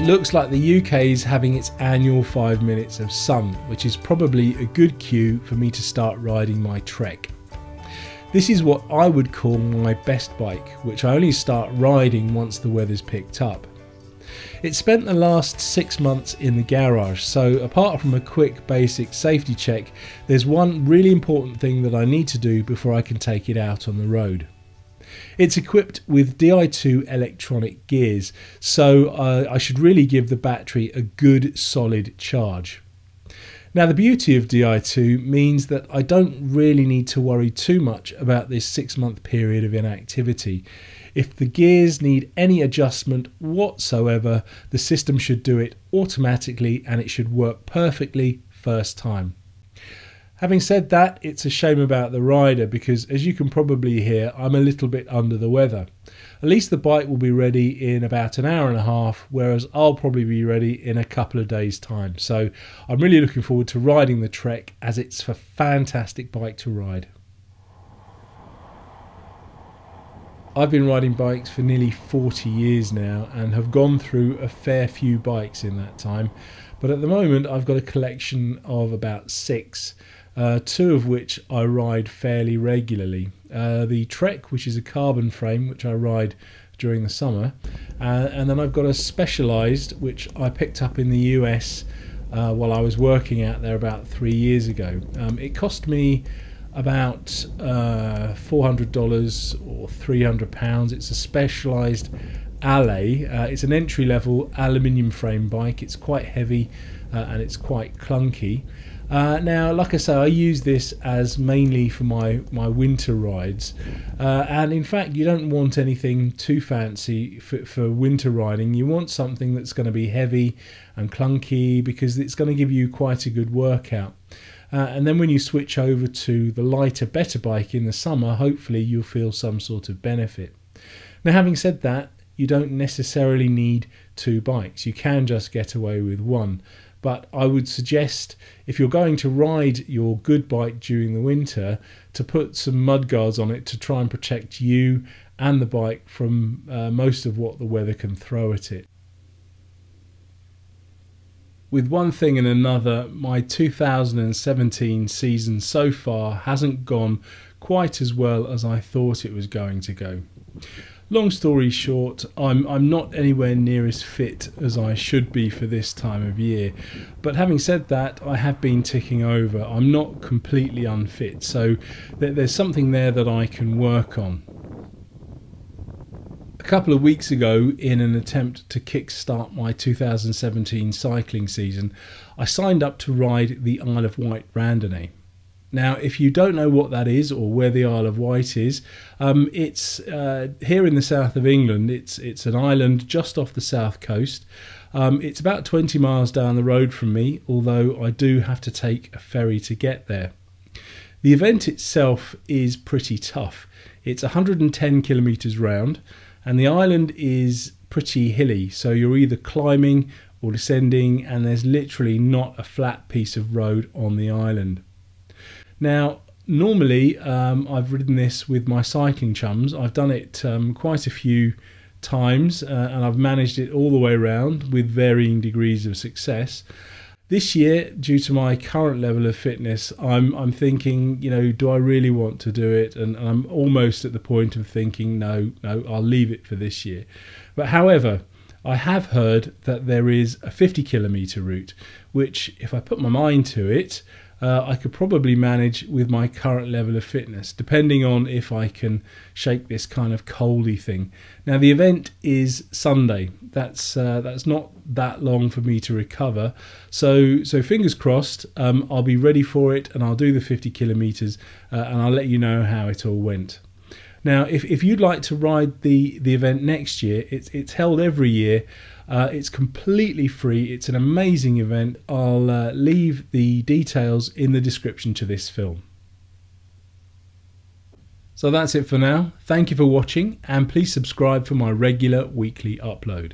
it looks like the UK is having its annual 5 minutes of sun, which is probably a good cue for me to start riding my Trek. This is what I would call my best bike, which I only start riding once the weather's picked up. It spent the last 6 months in the garage, so apart from a quick basic safety check, there's one really important thing that I need to do before I can take it out on the road. It's equipped with Di2 electronic gears, so I should really give the battery a good solid charge. Now, the beauty of Di2 means that I don't really need to worry too much about this 6-month period of inactivity. If the gears need any adjustment whatsoever, the system should do it automatically and it should work perfectly first time. Having said that, it's a shame about the rider because, as you can probably hear, I'm a little bit under the weather. At least the bike will be ready in about an hour and a half, whereas I'll probably be ready in a couple of days' time. So I'm really looking forward to riding the Trek, as it's a fantastic bike to ride. I've been riding bikes for nearly 40 years now and have gone through a fair few bikes in that time, but at the moment I've got a collection of about 6. 2 of which I ride fairly regularly. The Trek, which is a carbon frame, which I ride during the summer, and then I've got a Specialized, which I picked up in the US while I was working out there about 3 years ago. It cost me about $400 or £300. It's a Specialized Allez. It's an entry-level aluminium frame bike. It's quite heavy and it's quite clunky. Now, like I say, I use this as mainly for my winter rides, and in fact you don't want anything too fancy for winter riding. You want something that's going to be heavy and clunky because it's going to give you quite a good workout. And then when you switch over to the lighter, better bike in the summer, hopefully you'll feel some sort of benefit. Now, having said that, you don't necessarily need 2 bikes. You can just get away with one. But I would suggest, if you're going to ride your good bike during the winter, to put some mudguards on it to try and protect you and the bike from most of what the weather can throw at it. With one thing and another, my 2017 season so far hasn't gone quite as well as I thought it was going to go. Long story short, I'm not anywhere near as fit as I should be for this time of year. But having said that, I have been ticking over. I'm not completely unfit, so there's something there that I can work on. A couple of weeks ago, in an attempt to kickstart my 2017 cycling season, I signed up to ride the Isle of Wight Randonne. Now, if you don't know what that is or where the Isle of Wight is, it's here in the south of England. It's an island just off the south coast. It's about 20 miles down the road from me, although I do have to take a ferry to get there. The event itself is pretty tough. It's 110 kilometres round, and the island is pretty hilly, so you're either climbing or descending, and there's literally not a flat piece of road on the island. Now, normally I've ridden this with my cycling chums. I've done it quite a few times and I've managed it all the way around with varying degrees of success. This year, due to my current level of fitness, I'm thinking, you know, do I really want to do it? And I'm almost at the point of thinking, no, I'll leave it for this year. But however, I have heard that there is a 50-kilometre route, which, if I put my mind to it, I could probably manage with my current level of fitness, depending on if I can shake this kind of coldy thing. Now, the event is Sunday. That's not that long for me to recover. So fingers crossed, I'll be ready for it and I'll do the 50 kilometres and I'll let you know how it all went. Now, if you'd like to ride the event next year, it's held every year. It's completely free. It's an amazing event. I'll leave the details in the description to this film. So that's it for now. Thank you for watching, and please subscribe for my regular weekly upload.